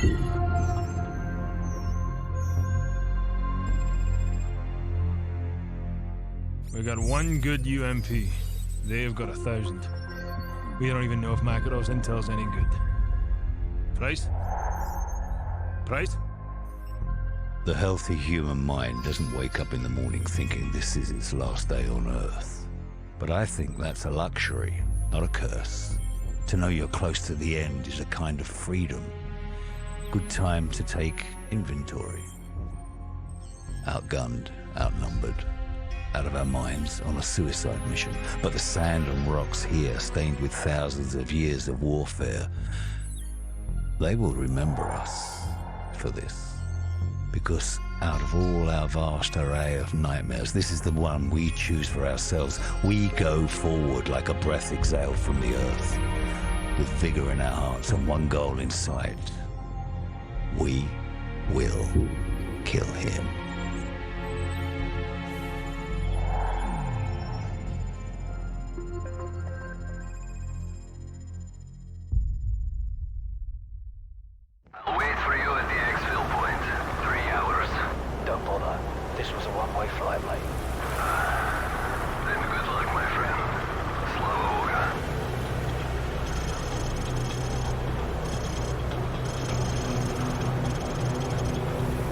We got one good UMP. They've got 1,000. We don't even know if Makarov's intel's any good. Price? Price? The healthy human mind doesn't wake up in the morning thinking this is its last day on Earth. But I think that's a luxury, not a curse. To know you're close to the end is a kind of freedom. Good time to take inventory. Outgunned, outnumbered, out of our minds on a suicide mission. But the sand and rocks here, stained with thousands of years of warfare, they will remember us for this. Because out of all our vast array of nightmares, this is the one we choose for ourselves. We go forward like a breath exhaled from the earth, with vigor in our hearts and one goal in sight. We will kill him.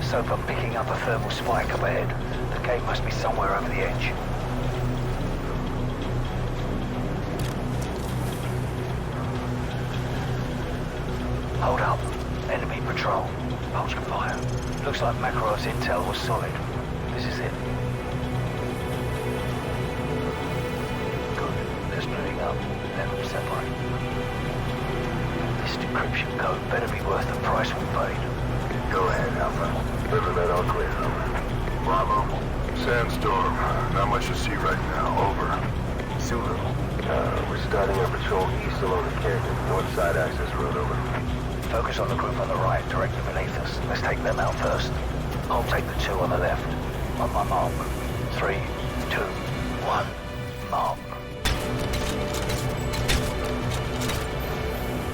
So for picking up a thermal spike up ahead, the gate must be somewhere over the edge. Hold up. Enemy patrol. Hold your fire. Looks like Makarov's intel was solid. This is it. Good. They're splitting up. Let them separate. This decryption code better be worth the price we paid. Go ahead, Alpha. Deliver that all clear, over. Bravo. Sandstorm. Not much to see right now. Over. Zulu. We're starting our patrol east along the canyon. North side access road, over. Focus on the group on the right, directly beneath us. Let's take them out first. I'll take the two on the left. On my mark. 3, 2, 1. Mark.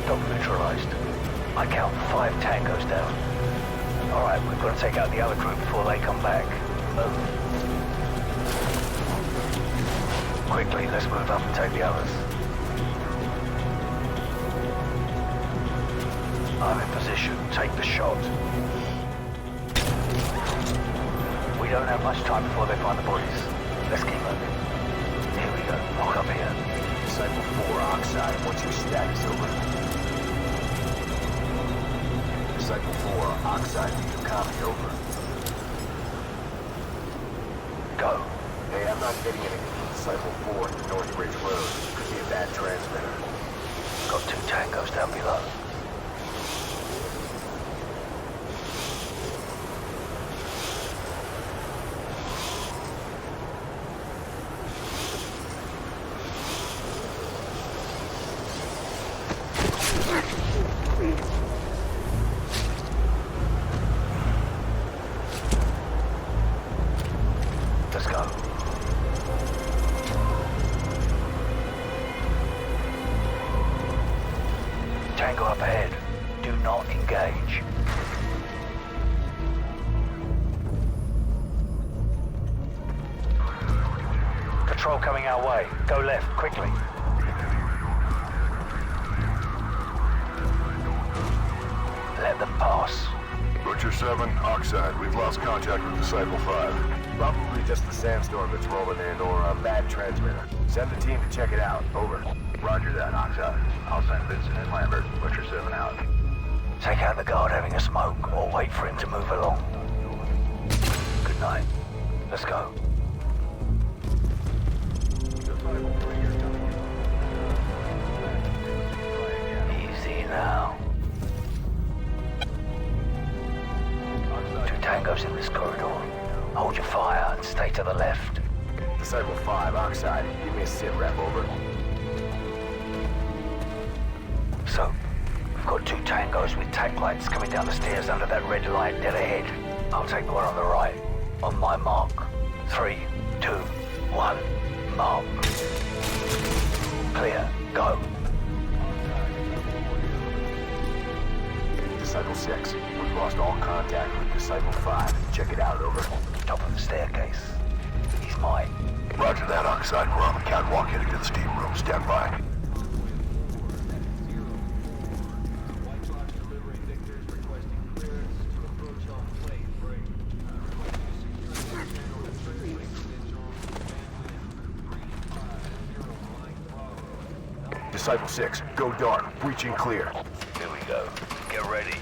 Dog neutralized. I count 5 tangos down. Alright, we've got to take out the other group before they come back. Move. Quickly, let's move up and take the others. I'm in position. Take the shot. We don't have much time before they find the bodies. Let's keep moving. Here we go. Walk up here. Cycle 4, Oxide. What's your status, over? Cycle 4, Oxide, do you copy, over? Go. Hey, I'm not getting anything from Cycle 4 to North Ridge Road. Could be a bad transmitter. Got 2 tangos down below. Let's go. Tango up ahead. Do not engage. Patrol coming our way. Go left, quickly. Let them pass. Butcher 7, Oxide. We've lost contact with Disciple 5. Probably just the sandstorm that's rolling in, or a bad transmitter. Send the team to check it out, over. Roger that, Oxide. I'll send Vincent and Lambert. Butcher 7 out. Take out the guard having a smoke, or wait for him to move along. Good night. Let's go. Easy now. 2 tangos in this corridor. Hold your fire and stay to the left. Disciple 5, Oxide. Give me a sit rep, over. So, we've got 2 tangos with tack lights coming down the stairs under that red light dead ahead. I'll take the one on the right. On my mark. 3, 2, 1. Mark. Clear. Go. Disciple 6. We've lost all contact with Disciple 5. Check it out, over. Top of the staircase. He's mine. Roger that, Oxide. We're on the catwalk heading to the steam room. Stand by. Disciple 6, go dark. Breaching clear. Here we go. Get ready.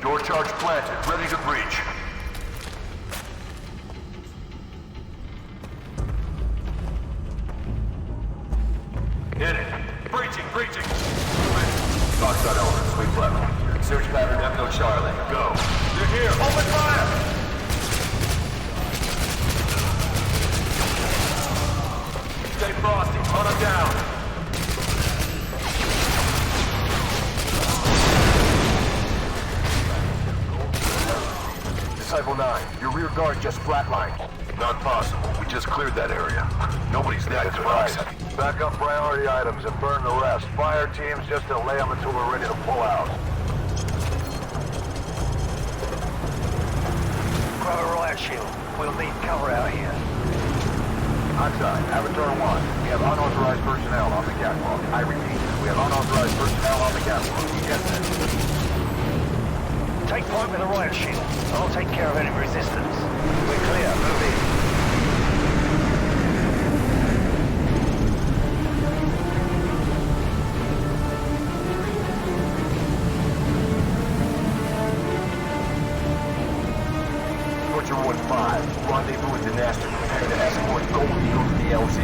Door charge planted. Ready to breach. Hit it. Breaching. Oxide element, sweep left. Search pattern Echo Charlie. Go. They're here. Open fire! Stay frosty. Hunt them down. Disciple 9, your rear guard just flatlined. Not possible. We just cleared that area. Nobody's there. That's right. Back up priority items and burn the rest. Fire teams just delay them until we're ready to pull out. Grab a riot shield. We'll need cover out here. Oxide, Avatar 1. We have unauthorized personnel on the catwalk. I repeat, we have unauthorized personnel on the catwalk. Yes, sir. Take point with a riot shield. I'll take care of any resistance. We're clear. Move in. Butcher 1-5, rendezvous with the Nasty. Prepare to escort Gold Eagle to the LZ.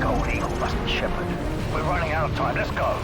Gold Eagle must be Shepard. We're running out of time. Let's go.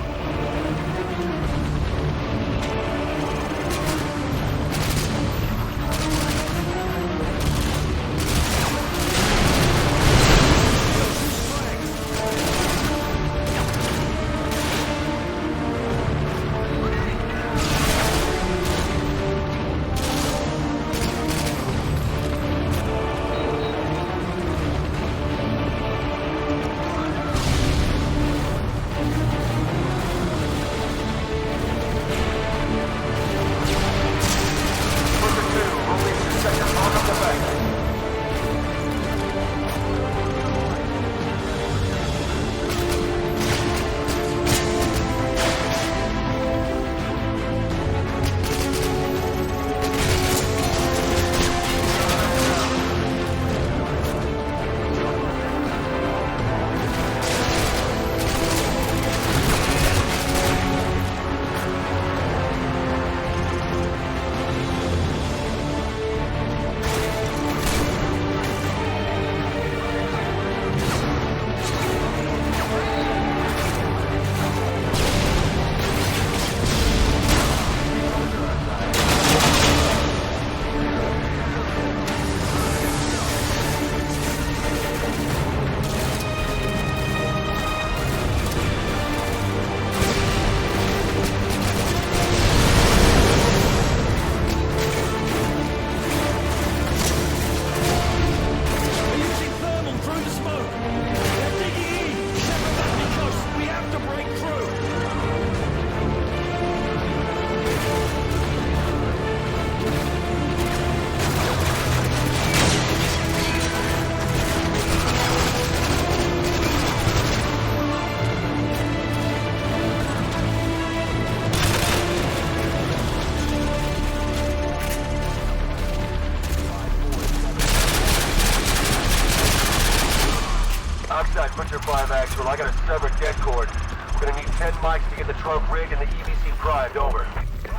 Butcher 5 actual. I got a severed dead cord. We're gonna need 10 mics to get the trunk rigged and the EVC primed. Over.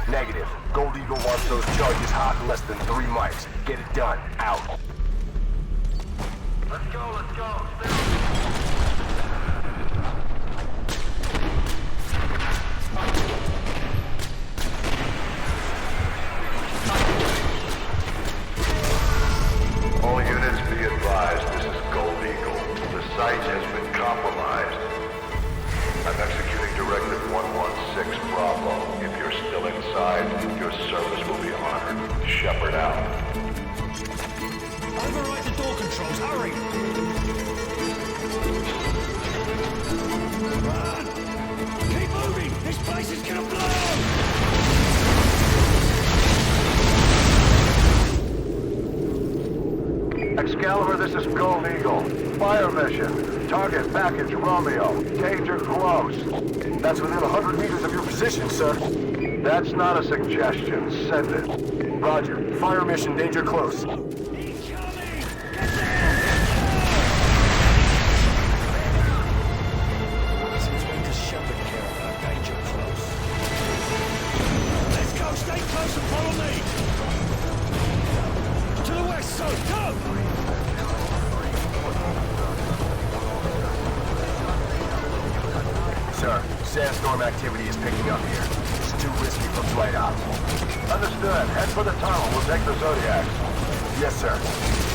Negative. Gold Eagle wants those charges hot in less than 3 mics. Get it done. Out. Let's go. All units be advised, this is Gold Eagle. The site has been compromised. I'm executing Directive 116 Bravo. If you're still inside, your service will be honored. Shepard out. Override the door controls, hurry! Run! Keep moving! This place is gonna blow! this is Gold Eagle. Fire mission. Target package Romeo. Danger close. That's within 100 meters of your position, sir. That's not a suggestion. Send it. Roger. Fire mission, danger close. Let's go, stay close and follow me. To the west, so go! Sir, sandstorm activity is picking up here. It's too risky for flight out. Understood. Head for the tunnel. We'll take the Zodiacs. Yes, sir.